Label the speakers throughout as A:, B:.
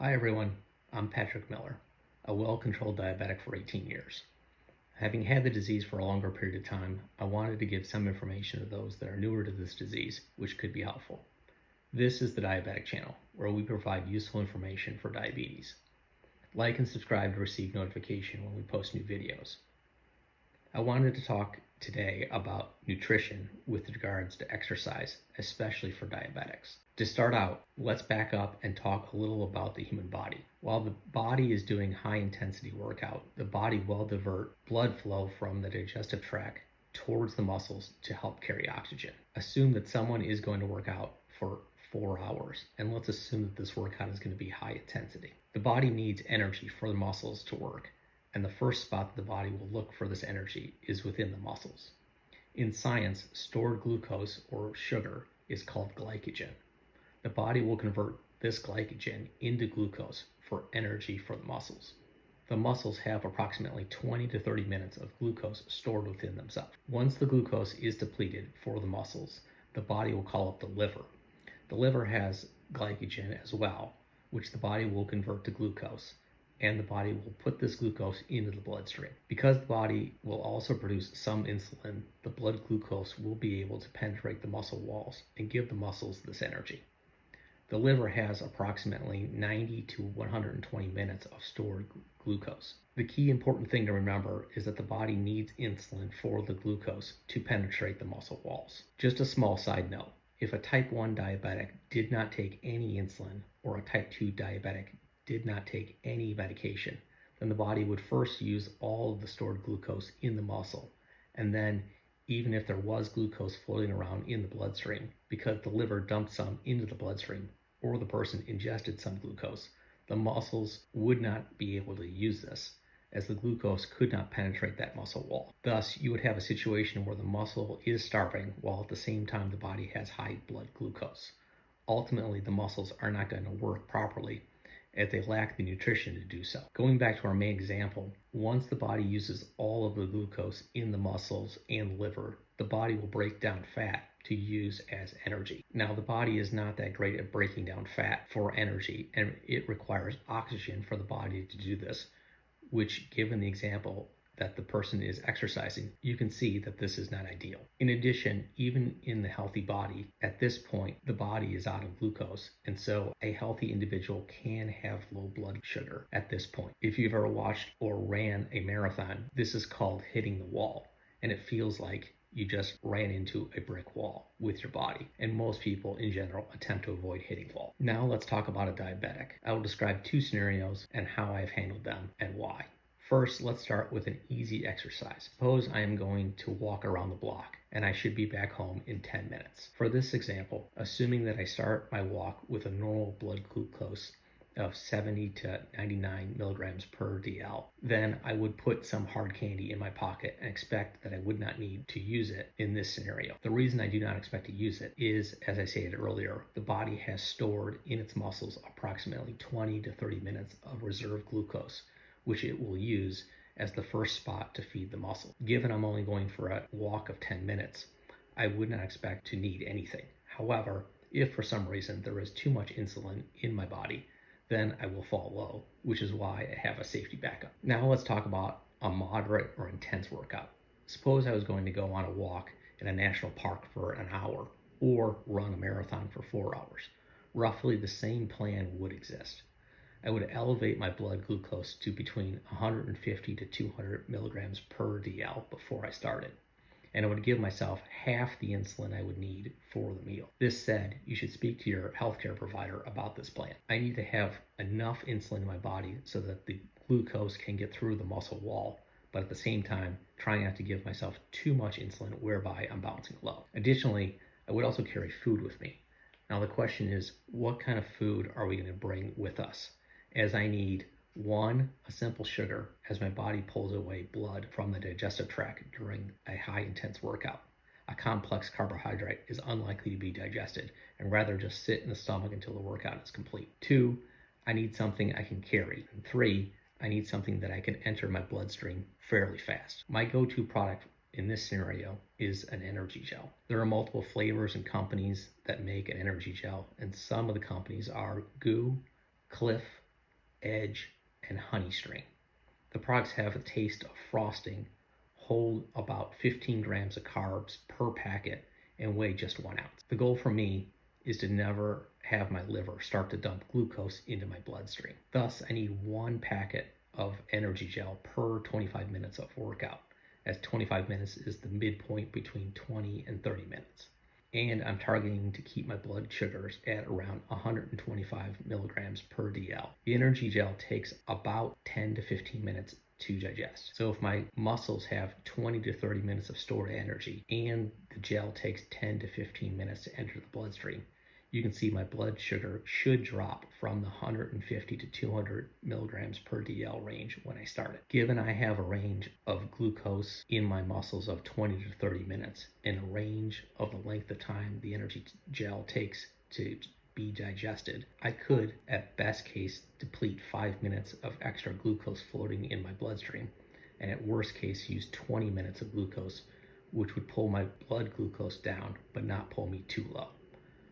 A: Hi everyone, I'm Patrick Miller, a well-controlled diabetic for 18 years. Having had the disease for a longer period of time, I wanted to give some information to those that are newer to this disease, which could be helpful. This is the Diabetic channel, where we provide useful information for diabetes. Like and subscribe to receive notification when we post new videos. I wanted to talk today about nutrition with regards to exercise, especially for diabetics. To start out, let's back up and talk a little about the human body. While the body is doing high intensity workout, the body will divert blood flow from the digestive tract towards the muscles to help carry oxygen. Assume that someone is going to work out for 4 hours, and let's assume that this workout is going to be high intensity. The body needs energy for the muscles to work, and the first spot that the body will look for this energy is within the muscles. In science, stored glucose or sugar is called glycogen. The body will convert this glycogen into glucose for energy for the muscles. The muscles have approximately 20 to 30 minutes of glucose stored within themselves. Once the glucose is depleted for the muscles, the body will call up the liver. The liver has glycogen as well, which the body will convert to glucose, and the body will put this glucose into the bloodstream. Because the body will also produce some insulin, the blood glucose will be able to penetrate the muscle walls and give the muscles this energy. The liver has approximately 90 to 120 minutes of stored glucose. The key important thing to remember is that the body needs insulin for the glucose to penetrate the muscle walls. Just a small side note, if a type 1 diabetic did not take any insulin or a type 2 diabetic did not take any medication, then the body would first use all of the stored glucose in the muscle, and then even if there was glucose floating around in the bloodstream, because the liver dumped some into the bloodstream or the person ingested some glucose, the muscles would not be able to use this, as the glucose could not penetrate that muscle wall. Thus, you would have a situation where the muscle is starving while at the same time the body has high blood glucose. Ultimately, the muscles are not going to work properly as they lack the nutrition to do so. Going back to our main example, once the body uses all of the glucose in the muscles and liver, the body will break down fat to use as energy. Now, the body is not that great at breaking down fat for energy, and it requires oxygen for the body to do this, which, given the example that the person is exercising, you can see that this is not ideal. In addition, even in the healthy body, at this point, the body is out of glucose, and so a healthy individual can have low blood sugar at this point. If you've ever watched or ran a marathon, this is called hitting the wall, and it feels like you just ran into a brick wall with your body, and most people in general attempt to avoid hitting the wall. Now let's talk about a diabetic. I will describe two scenarios and how I've handled them and why. First, let's start with an easy exercise. Suppose I am going to walk around the block and I should be back home in 10 minutes. For this example, assuming that I start my walk with a normal blood glucose of 70 to 99 milligrams per DL, then I would put some hard candy in my pocket and expect that I would not need to use it in this scenario. The reason I do not expect to use it is, as I stated earlier, the body has stored in its muscles approximately 20 to 30 minutes of reserve glucose, which it will use as the first spot to feed the muscle. Given I'm only going for a walk of 10 minutes, I would not expect to need anything. However, if for some reason there is too much insulin in my body, then I will fall low, which is why I have a safety backup. Now let's talk about a moderate or intense workout. Suppose I was going to go on a walk in a national park for an hour or run a marathon for 4 hours. Roughly the same plan would exist. I would elevate my blood glucose to between 150 to 200 milligrams per DL before I started, and I would give myself half the insulin I would need for the meal. This said, you should speak to your healthcare provider about this plan. I need to have enough insulin in my body so that the glucose can get through the muscle wall, but at the same time, trying not to give myself too much insulin whereby I'm bouncing low. Additionally, I would also carry food with me. Now the question is, what kind of food are we going to bring with us? As I need, one, a simple sugar, as my body pulls away blood from the digestive tract during a high intense workout. A complex carbohydrate is unlikely to be digested and rather just sit in the stomach until the workout is complete. Two, I need something I can carry. And three, I need something that I can enter my bloodstream fairly fast. My go-to product in this scenario is an energy gel. There are multiple flavors and companies that make an energy gel, and some of the companies are GU, Cliff, Edge, and Honey String. The products have a taste of frosting, hold about 15 grams of carbs per packet, and weigh just 1 ounce. The goal for me is to never have my liver start to dump glucose into my bloodstream. Thus, I need 1 packet of energy gel per 25 minutes of workout, as 25 minutes is the midpoint between 20 and 30 minutes. And I'm targeting to keep my blood sugars at around 125 milligrams per DL. The energy gel takes about 10 to 15 minutes to digest. So if my muscles have 20 to 30 minutes of stored energy and the gel takes 10 to 15 minutes to enter the bloodstream, you can see my blood sugar should drop from the 150 to 200 milligrams per DL range when I start it. Given I have a range of glucose in my muscles of 20 to 30 minutes and a range of the length of time the energy gel takes to be digested, I could, at best case, deplete 5 minutes of extra glucose floating in my bloodstream, and at worst case, use 20 minutes of glucose, which would pull my blood glucose down, but not pull me too low.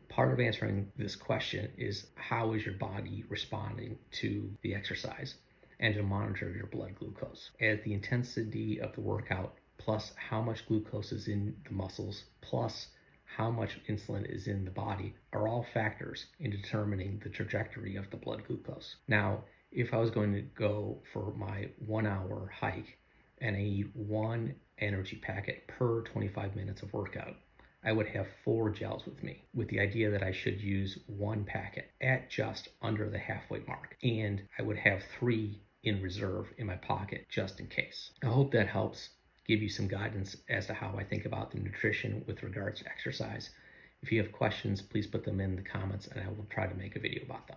A: Part of answering this question is how is your body responding to the exercise, and to monitor your blood glucose. As the intensity of the workout, plus how much glucose is in the muscles, plus how much insulin is in the body, are all factors in determining the trajectory of the blood glucose. Now, if I was going to go for my 1 hour hike and I eat 1 energy packet per 25 minutes of workout, I would have 4 gels with me, with the idea that I should use 1 packet at just under the halfway mark, and I would have 3 in reserve in my pocket just in case. I hope that helps give you some guidance as to how I think about the nutrition with regards to exercise. If you have questions, please put them in the comments and I will try to make a video about them.